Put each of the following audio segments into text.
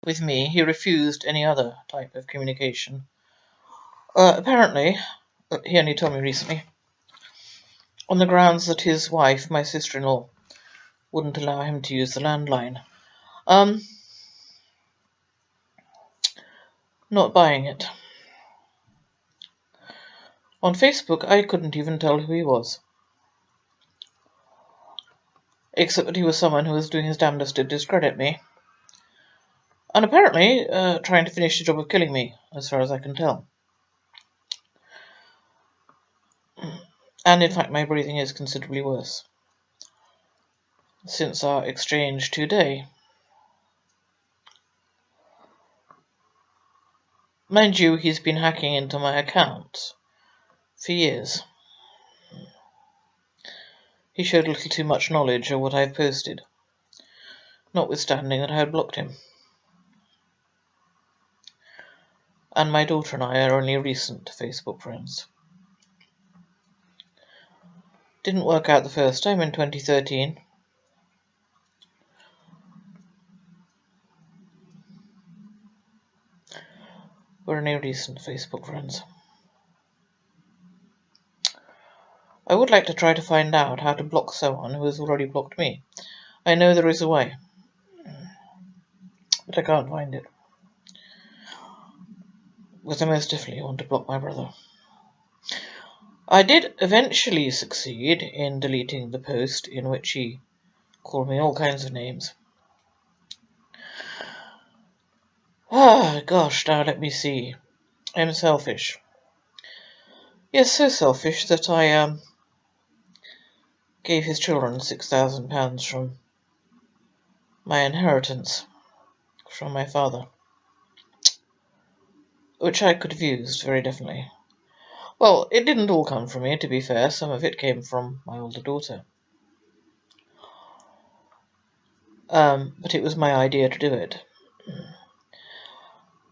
with me, he refused any other type of communication. Apparently, he only told me recently, on the grounds that his wife, my sister-in-law, wouldn't allow him to use the landline. Not buying it. On Facebook, I couldn't even tell who he was, except that he was someone who was doing his damnedest to discredit me, and apparently trying to finish the job of killing me, as far as I can tell. And in fact, my breathing is considerably worse since our exchange today. Mind you, he's been hacking into my account for years. He showed a little too much knowledge of what I've posted, notwithstanding that I had blocked him. And my daughter and I are only recent Facebook friends. Didn't work out the first time in 2013. We're only recent Facebook friends. I would like to try to find out how to block someone who has already blocked me. I know there is a way, but I can't find it. But I most definitely want to block my brother. I did eventually succeed in deleting the post in which he called me all kinds of names. Gosh, now let me see. I'm selfish. Yes, so selfish that I gave his children £6,000 from my inheritance from my father, which I could have used very definitely. Well, it didn't all come from me, to be fair. Some of it came from my older daughter. But it was my idea to do it.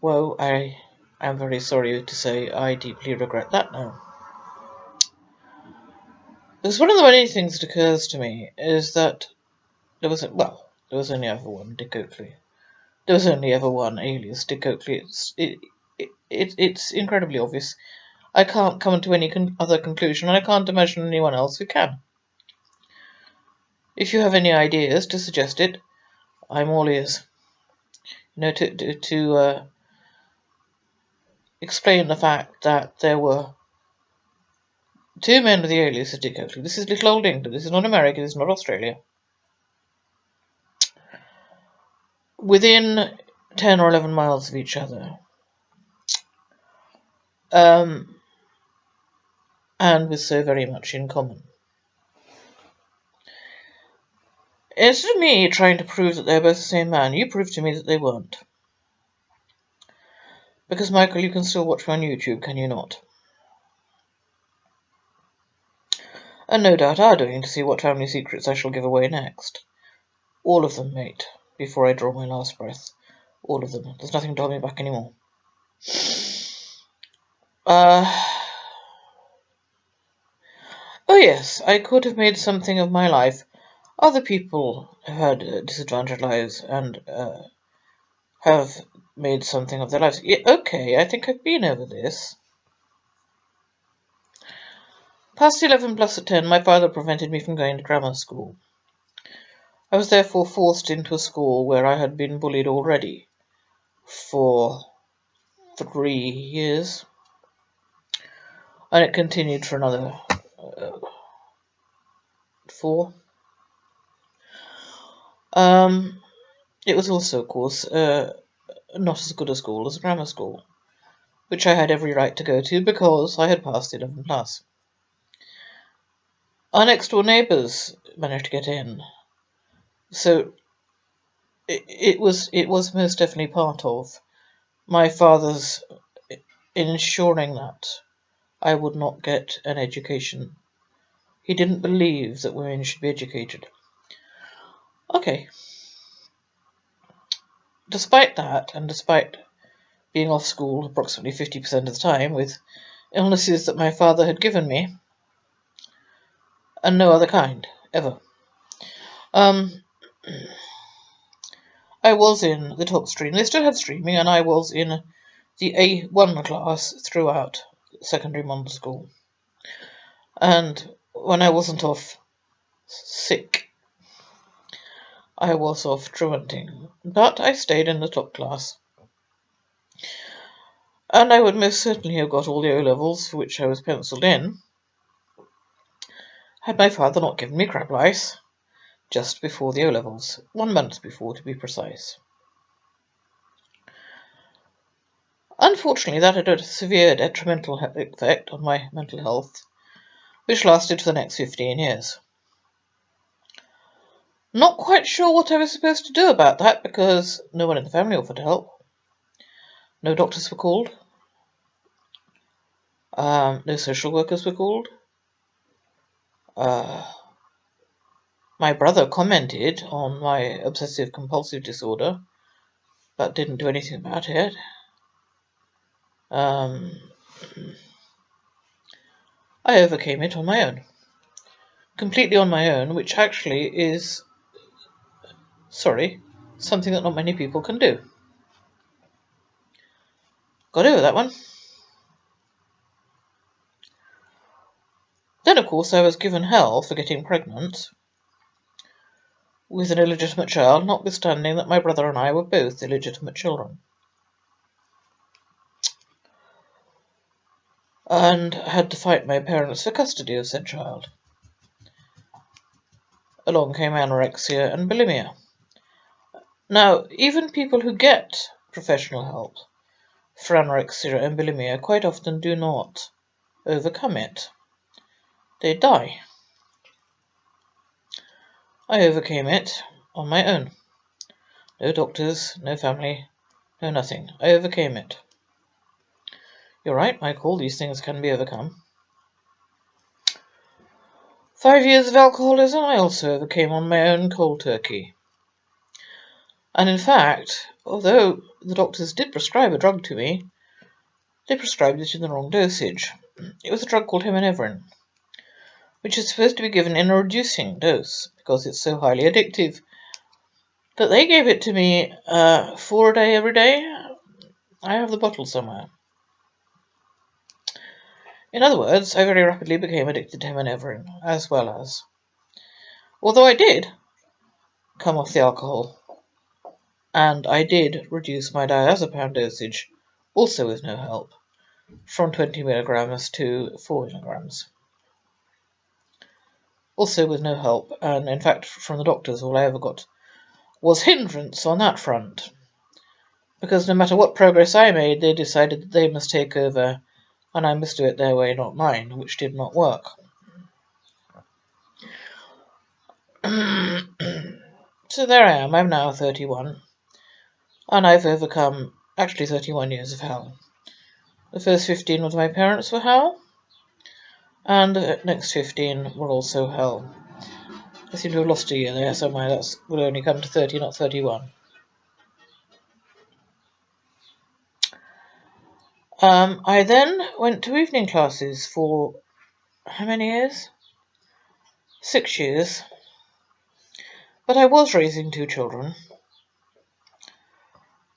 Well, I am very sorry to say I deeply regret that now. Because one of the many things that occurs to me is that there was only ever one Dick Oakley. There was only ever one alias Dick Oakley. It's incredibly obvious. I can't come to any other conclusion, and I can't imagine anyone else who can. If you have any ideas to suggest it, I'm all ears. To explain the fact that there were two men with the alias of Dick Oakley. This is little old England. This is not America. This is not Australia. Within 10 or 11 miles of each other. And with so very much in common. Instead of me trying to prove that they're both the same man, you proved to me that they weren't. Because, Michael, you can still watch me on YouTube, can you not? And no doubt are doing to see what family secrets I shall give away next. All of them, mate, before I draw my last breath. All of them. There's nothing to hold me back anymore. Oh yes, I could have made something of my life. Other people have had disadvantaged lives and have made something of their lives. Yeah, okay, I think I've been over this. Past 11 plus at 10, my father prevented me from going to grammar school. I was therefore forced into a school where I had been bullied already for 3 years, and it continued for another 4. It was also, of course, not as good a school as a grammar school, which I had every right to go to because I had passed 11 plus. Our next door neighbours managed to get in, so it was most definitely part of my father's ensuring that I would not get an education. He didn't believe that women should be educated. Okay. Despite that, and despite being off school approximately 50% of the time with illnesses that my father had given me, and no other kind, ever, I was in the top stream. They still had streaming, and I was in the A1 class throughout secondary model school. And when I wasn't off sick, I was off truanting. But I stayed in the top class. And I would most certainly have got all the O-levels for which I was penciled in, had my father not given me crab rice just before the O-levels, 1 month before to be precise. Unfortunately, that had a severe detrimental effect on my mental health, which lasted for the next 15 years. Not quite sure what I was supposed to do about that, because no one in the family offered help. No doctors were called. No social workers were called. My brother commented on my obsessive-compulsive disorder, but didn't do anything about it. I overcame it on my own. Completely on my own, which actually is, something that not many people can do. Got over that one. Then, of course, I was given hell for getting pregnant with an illegitimate child, notwithstanding that my brother and I were both illegitimate children. And had to fight my parents for custody of said child. Along came anorexia and bulimia. Now, even people who get professional help for anorexia and bulimia quite often do not overcome it. They die. I overcame it on my own. No doctors, no family, no nothing. I overcame it. You're right, Michael, these things can be overcome. 5 years of alcoholism I also overcame on my own cold turkey. And in fact, although the doctors did prescribe a drug to me, they prescribed it in the wrong dosage. It was a drug called Hymenevrin, which is supposed to be given in a reducing dose because it's so highly addictive. But they gave it to me 4 a day every day. I have the bottle somewhere. In other words, I very rapidly became addicted to Hymenevrin, as well as, although I did come off the alcohol, and I did reduce my diazepam dosage, also with no help, from 20 milligrams to 4 milligrams. Also with no help, and in fact from the doctors all I ever got was hindrance on that front, because no matter what progress I made, they decided that they must take over and I must do it their way, not mine, which did not work. So there I am, I'm now 31, and I've overcome actually 31 years of hell. The first 15 with my parents were hell, and the next 15 were also hell. I seem to have lost a year there somewhere. That would only come to 30, not 31. I then went to evening classes for how many years? 6 years. But I was raising 2 children.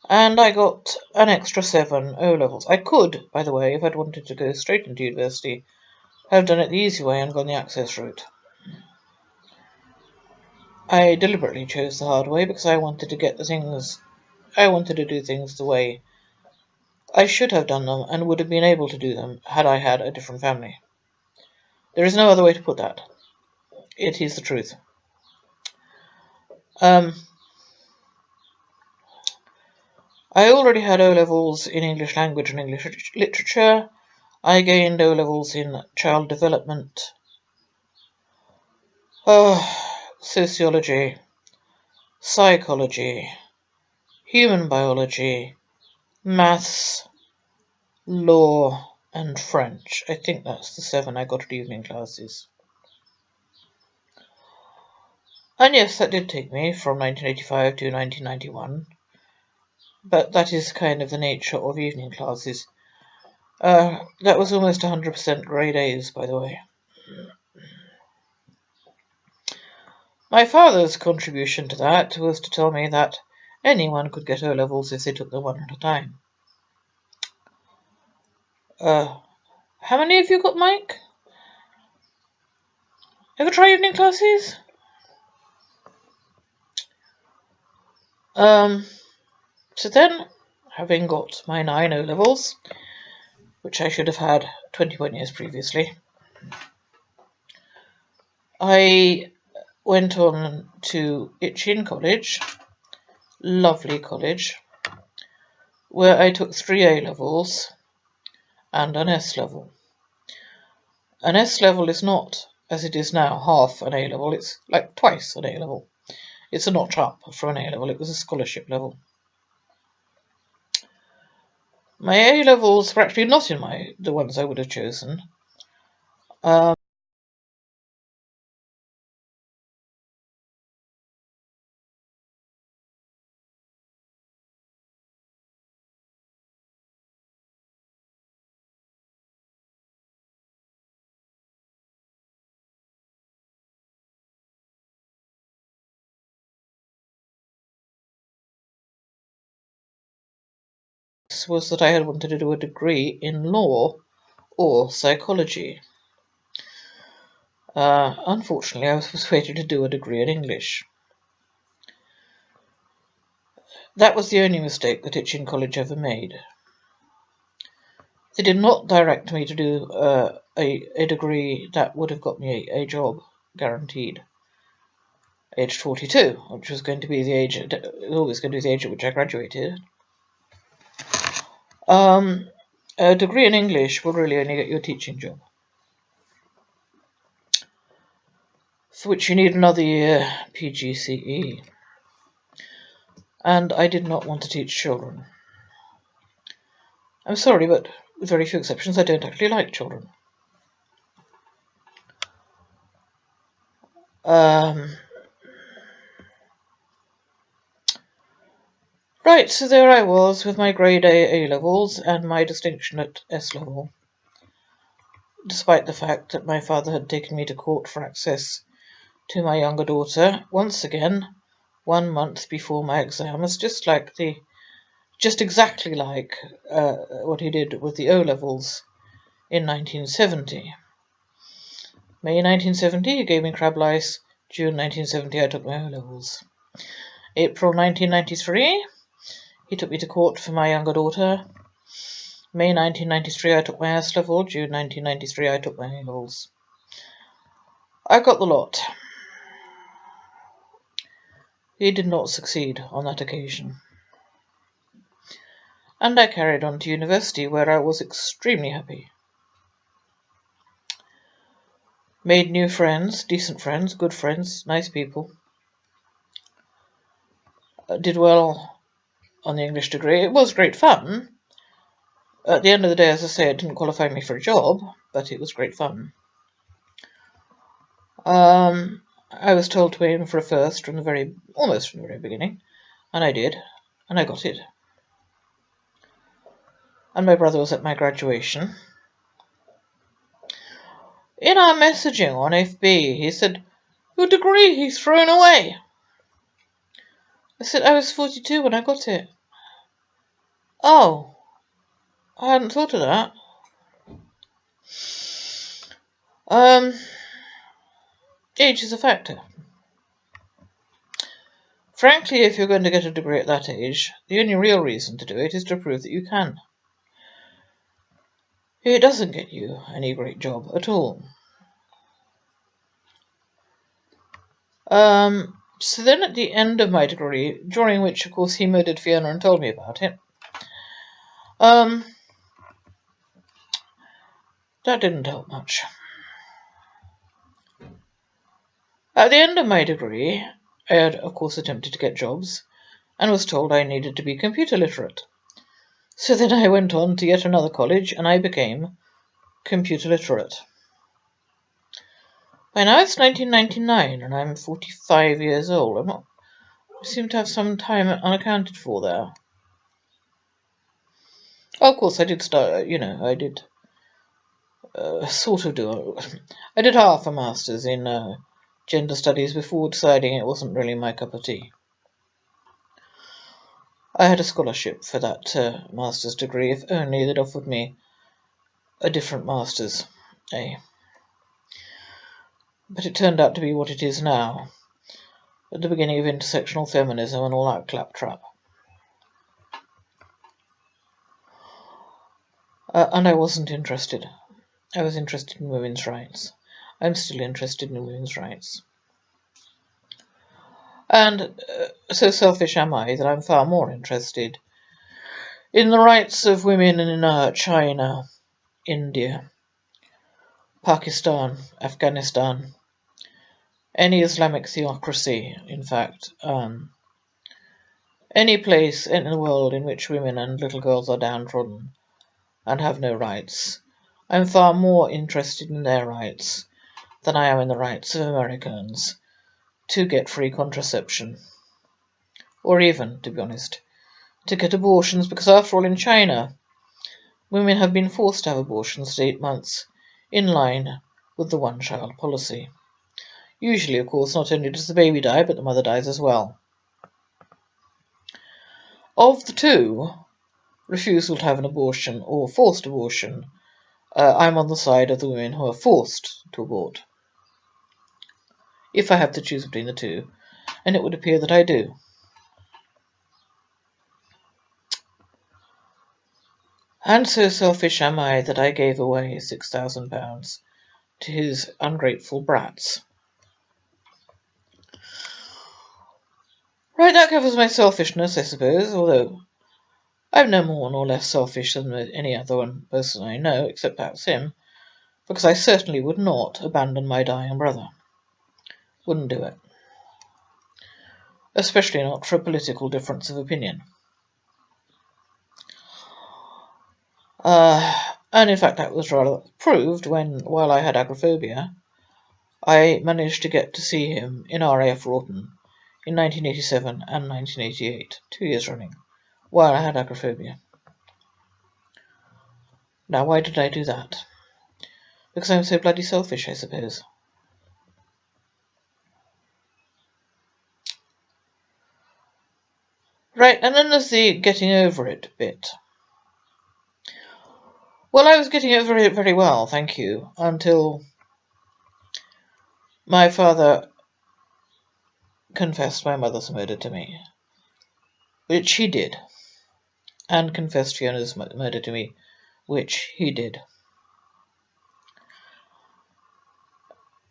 And I got an extra 7 O-levels. I could, by the way, if I'd wanted to go straight into university, have done it the easy way and gone the access route. I deliberately chose the hard way because I wanted to do things the way I should have done them and would have been able to do them had I had a different family. There is no other way to put that. It is the truth. I already had O-levels in English language and English literature. I gained O-levels in child development, sociology, psychology, human biology, maths, law, and French. I think that's the 7 I got at evening classes. And yes, that did take me from 1985 to 1991. But that is kind of the nature of evening classes. That was almost 100% grade A's, by the way. My father's contribution to that was to tell me that Anyone could get O-levels if they took them one at a time. How many have you got, Mike? Ever try evening classes? So then, having got my 9 O-levels, which I should have had 21 years previously, I went on to Itchin College, lovely college, where I took 3 A-levels and an S-level. An S-level is not, as it is now, half an A-level, it's like twice an A-level. It's a notch up from an A-level, it was a scholarship level. My A-levels were actually not in the ones I would have chosen. Was that I had wanted to do a degree in law or psychology. Unfortunately, I was persuaded to do a degree in English. That was the only mistake that Itchin College ever made. They did not direct me to do a degree that would have got me a job, guaranteed. Aged 42, which was going to be the age, always going to be the age at which I graduated. A degree in English will really only get you a teaching job, for which you need another year PGCE. And I did not want to teach children. I'm sorry, but with very few exceptions, I don't actually like children. Right, so there I was with my grade A A-levels and my distinction at S-level, despite the fact that my father had taken me to court for access to my younger daughter, once again, 1 month before my exams, just exactly like what he did with the O-levels in 1970. May 1970, he gave me crab lice. June 1970, I took my O-levels. April 1993, he took me to court for my younger daughter. May 1993, I took my S-level. June 1993, I took my A-levels. I got the lot. He did not succeed on that occasion. And I carried on to university, where I was extremely happy. Made new friends, decent friends, good friends, nice people. Did well on the English degree. It was great fun. At the end of the day, as I say, it didn't qualify me for a job, but it was great fun. I was told to aim for a first almost from the very beginning, and I did, and I got it. And my brother was at my graduation. In our messaging on FB, he said, "Your degree he's thrown away." I said, "I was 42 when I got it." "Oh, I hadn't thought of that." Age is a factor. Frankly, if you're going to get a degree at that age, the only real reason to do it is to prove that you can. It doesn't get you any great job at all. So then at the end of my degree, during which, of course, he murdered Fiona and told me about it, that didn't help much. At the end of my degree, I had, of course, attempted to get jobs, and was told I needed to be computer literate. So then I went on to yet another college, and I became computer literate. By now it's 1999, and I'm 45 years old. I seem to have some time unaccounted for there. Oh, of course, I did start, I did I did half a master's in gender studies before deciding it wasn't really my cup of tea. I had a scholarship for that master's degree, if only they'd offered me a different master's, eh? But it turned out to be what it is now, at the beginning of intersectional feminism and all that claptrap. And I wasn't interested. I was interested in women's rights. I'm still interested in women's rights. And so selfish am I that I'm far more interested in the rights of women in China, India, Pakistan, Afghanistan, any Islamic theocracy, in fact, any place in the world in which women and little girls are downtrodden and have no rights. I'm far more interested in their rights than I am in the rights of Americans to get free contraception. Or even, to be honest, to get abortions, because after all in China, women have been forced to have abortions at 8 months, in line with the one-child policy. Usually, of course, not only does the baby die, but the mother dies as well. Of the two, refusal to have an abortion or forced abortion, I'm on the side of the women who are forced to abort. If I have to choose between the two, and it would appear that I do. And so selfish am I that I gave away £6,000 to his ungrateful brats. Right, that covers my selfishness, I suppose, although I'm no more nor less selfish than any other one person I know, except perhaps him, because I certainly would not abandon my dying brother. Wouldn't do it. Especially not for a political difference of opinion. And in fact that was rather proved when, while I had agoraphobia, I managed to get to see him in RAF Rawton in 1987 and 1988, 2 years running, while I had agoraphobia. Now, why did I do that? Because I'm so bloody selfish, I suppose. Right, and then there's the getting over it bit. Well, I was getting over it very well, thank you, until my father confessed my mother's murder to me, which he did, and confessed Fiona's murder to me, which he did.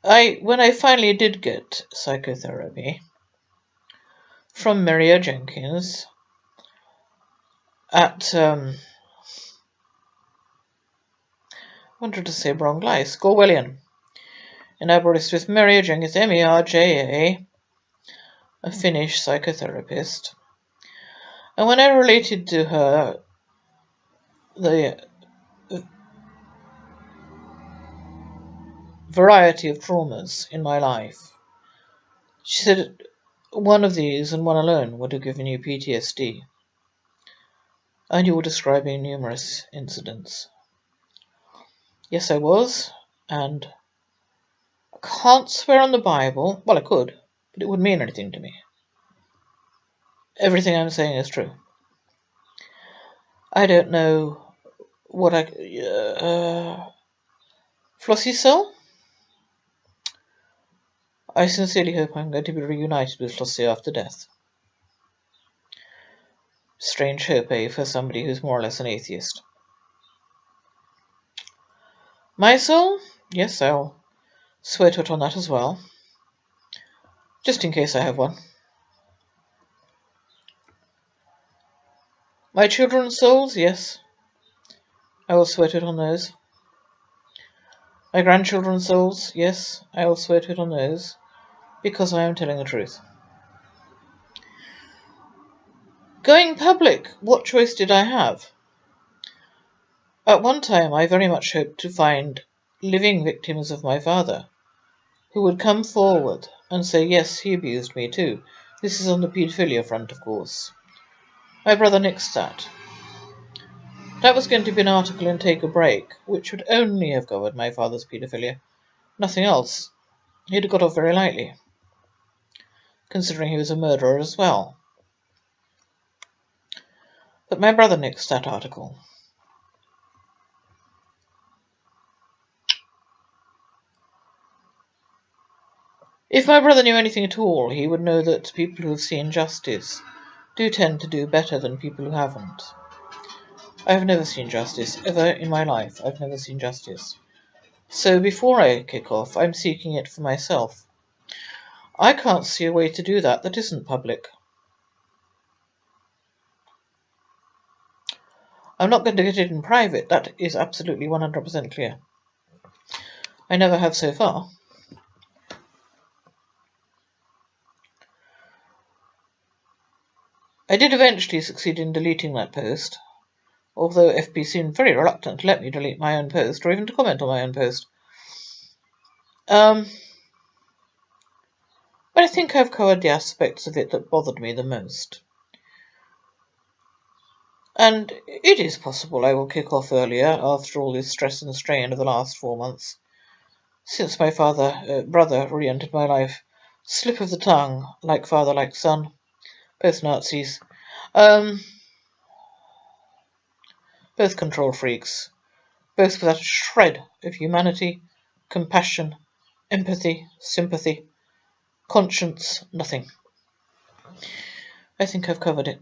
When I finally did get psychotherapy from Maria Jenkins at I wanted to say Bronglais, Gorwellian, in Aberystwyth, Maria Jenkins, MERJA, a Finnish psychotherapist. And when I related to her the variety of traumas in my life, she said one of these and one alone would have given you PTSD. And you were describing numerous incidents. Yes, I was, and I can't swear on the Bible. Well, I could, but it wouldn't mean anything to me. Everything I'm saying is true. I don't know what Flossie Soul? I sincerely hope I'm going to be reunited with Flossie after death. Strange hope, eh, for somebody who's more or less an atheist. My soul? Yes, I'll swear to it on that as well. Just in case I have one. My children's souls? Yes. I will swear to it on those. My grandchildren's souls? Yes, I will swear to it on those, because I am telling the truth. Going public, what choice did I have? At one time I very much hoped to find living victims of my father, who would come forward and say, yes, he abused me too. This is on the paedophilia front, of course. My brother nixed that. That was going to be an article in Take a Break, which would only have covered my father's paedophilia. Nothing else. He'd have got off very lightly, considering he was a murderer as well. But my brother nixed that article. If my brother knew anything at all, he would know that people who have seen justice do tend to do better than people who haven't. I have never seen justice, ever in my life. I've never seen justice. So before I kick off, I'm seeking it for myself. I can't see a way to do that isn't public. I'm not going to get it in private, that is absolutely 100% clear. I never have so far. I did eventually succeed in deleting that post, although FB seemed very reluctant to let me delete my own post, or even to comment on my own post. But I think I've covered the aspects of it that bothered me the most. And it is possible I will kick off earlier after all this stress and strain of the last 4 months. Since my brother re-entered my life. Slip of the tongue, like father, like son. Both Nazis. Both control freaks. Both without a shred of humanity, compassion, empathy, sympathy, conscience, nothing. I think I've covered it.